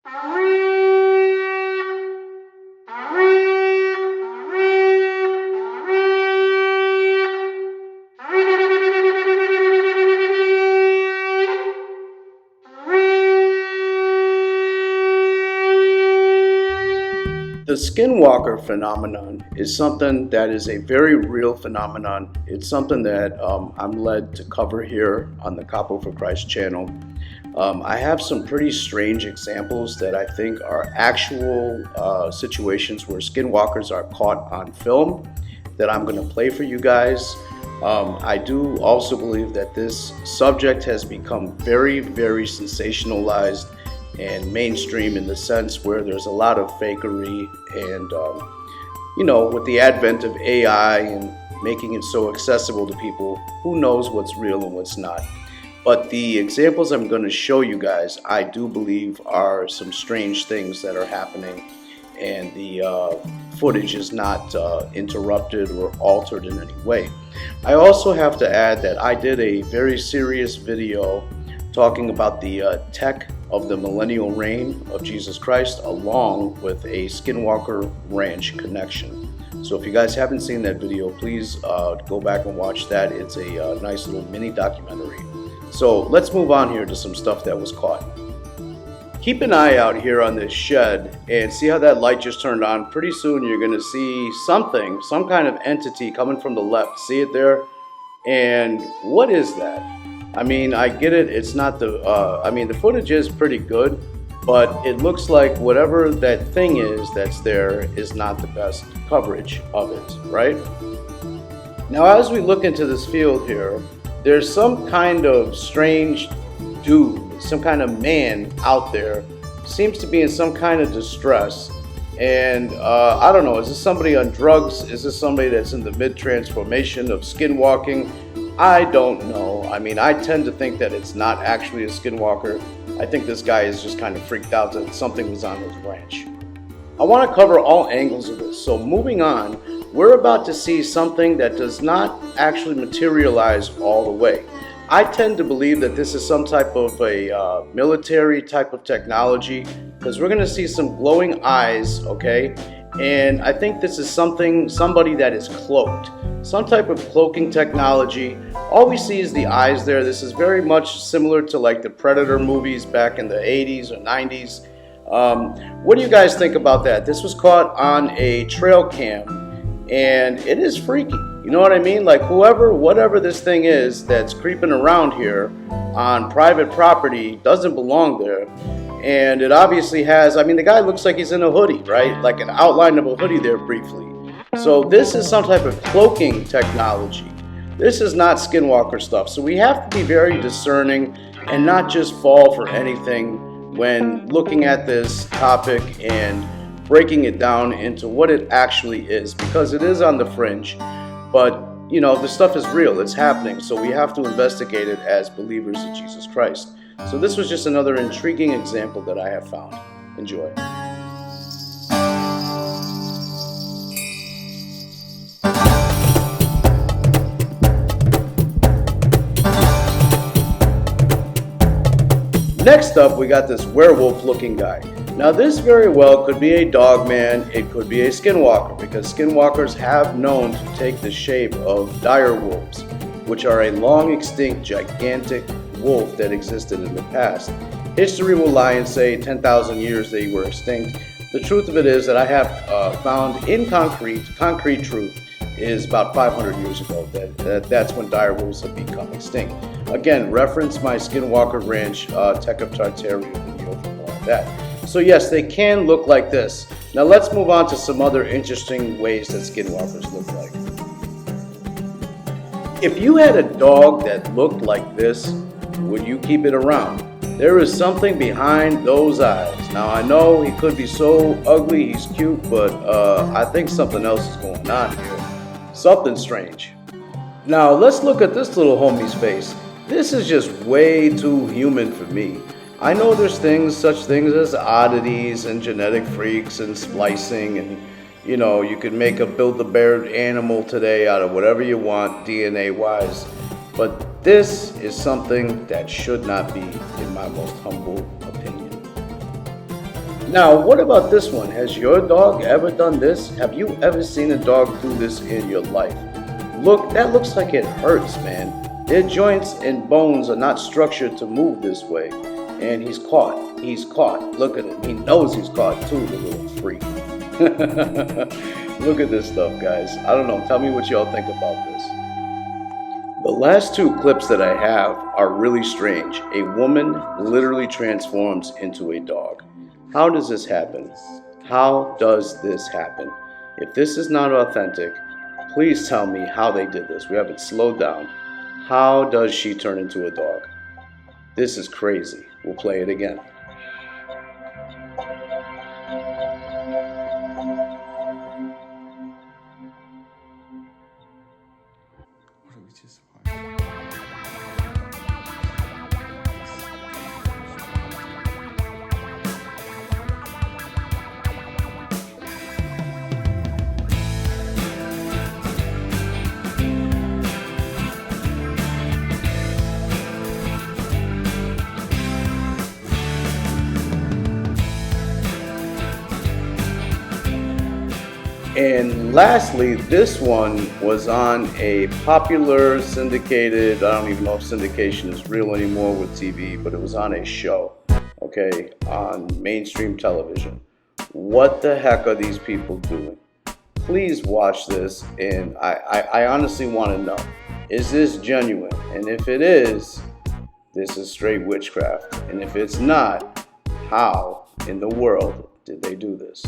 The Skinwalker phenomenon is something that is a very real phenomenon. It's something that I'm led to cover here on the Capo for Christ channel. I have some pretty strange examples that I think are actual situations where skinwalkers are caught on film that I'm going to play for you guys. I do also believe that this subject has become very, very sensationalized and mainstream in the sense where there's a lot of fakery and with the advent of AI and making it so accessible to people, who knows what's real and what's not. But the examples I'm going to show you guys, I do believe are some strange things that are happening, and the footage is not interrupted or altered in any way. I also have to add that I did a very serious video talking about the tech of the millennial reign of Jesus Christ, along with a Skinwalker ranch connection. So if you guys haven't seen that video, please go back and watch that. It's a nice little mini documentary. So let's move on here to some stuff that was caught. Keep an eye out here on this shed and see how that light just turned on. Pretty soon you're going to see something, some kind of entity coming from the left. See it there? And what is that? I mean, I get it. It's not the footage is pretty good, but it looks like whatever that thing is that's there is not the best coverage of it, right? Now, as we look into this field here, there's some kind of strange dude, some kind of man out there, seems to be in some kind of distress. And I don't know, is this somebody on drugs? Is this somebody that's in the mid-transformation of skinwalking? I don't know. I mean, I tend to think that it's not actually a skinwalker. I think this guy is just kind of freaked out that something was on his ranch. I want to cover all angles of this. So moving on, we're about to see something that does not actually materialize all the way. I tend to believe that this is some type of a military type of technology, because we're going to see some glowing eyes, okay? And I think this is somebody that is cloaked. Some type of cloaking technology. All we see is the eyes there. This is very much similar to like the Predator movies back in the 80s or 90s. What do you guys think about that? This was caught on a trail cam, and it is freaky. You know what I mean? Like whatever this thing is that's creeping around here on private property doesn't belong there. And it obviously has, the guy looks like he's in a hoodie, right? Like an outline of a hoodie there briefly. So this is some type of cloaking technology. This is not skinwalker stuff. So we have to be very discerning and not just fall for anything when looking at this topic and breaking it down into what it actually is, because it is on the fringe. But, the stuff is real. It's happening. So we have to investigate it as believers of Jesus Christ. So this was just another intriguing example that I have found. Enjoy. Next up, we got this werewolf-looking guy. Now this very well could be a dog man, it could be a skinwalker, because skinwalkers have known to take the shape of dire wolves, which are a long extinct gigantic wolf that existed in the past. History will lie and say 10,000 years they were extinct. The truth of it is that I have found in concrete truth is about 500 years ago that's when dire wolves have become extinct. Again, reference my Skinwalker Ranch Tech of Tartaria video for more of that. So yes, they can look like this. Now let's move on to some other interesting ways that skinwalkers look like. If you had a dog that looked like this, would you keep it around? There is something behind those eyes. Now I know he could be so ugly, he's cute, but I think something else is going on here. Something strange. Now let's look at this little homie's face. This is just way too human for me. I know there's such things as oddities and genetic freaks and splicing, and you can make a Build-A-Bear animal today out of whatever you want DNA wise, but this is something that should not be, in my most humble opinion. Now, what about this one? Has your dog ever done this? Have you ever seen a dog do this in your life? Look, that looks like it hurts, man. Their joints and bones are not structured to move this way. And he's caught. He's caught. Look at him. He knows he's caught too, the little freak. Look at this stuff, guys. I don't know. Tell me what y'all think about this. The last two clips that I have are really strange. A woman literally transforms into a dog. How does this happen? How does this happen? If this is not authentic, please tell me how they did this. We have it slowed down. How does she turn into a dog? This is crazy. We'll play it again. What are we just watching? And lastly, this one was on a popular syndicated, I don't even know if syndication is real anymore with TV, but it was on a show, okay, on mainstream television. What the heck are these people doing? Please watch this, and I honestly want to know, is this genuine? And if it is, this is straight witchcraft. And if it's not, how in the world did they do this?